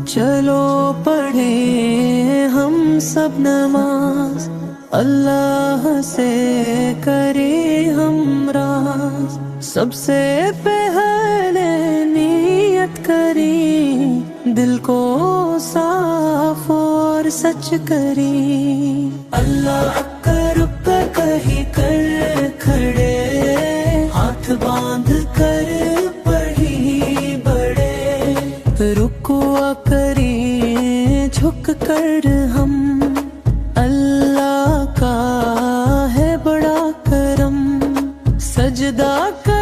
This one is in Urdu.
چلو پڑھیں ہم سب نماز، اللہ سے کریں ہم راز، سب سے پہلے نیت کریں، دل کو صاف اور سچ کریں، اللہ کا رب کہیں کر کھڑے، ہاتھ باندھ کر پڑھی بڑے، رکوع کریں جھک کر ہم، اللہ کا ہے بڑا کرم، سجدہ کر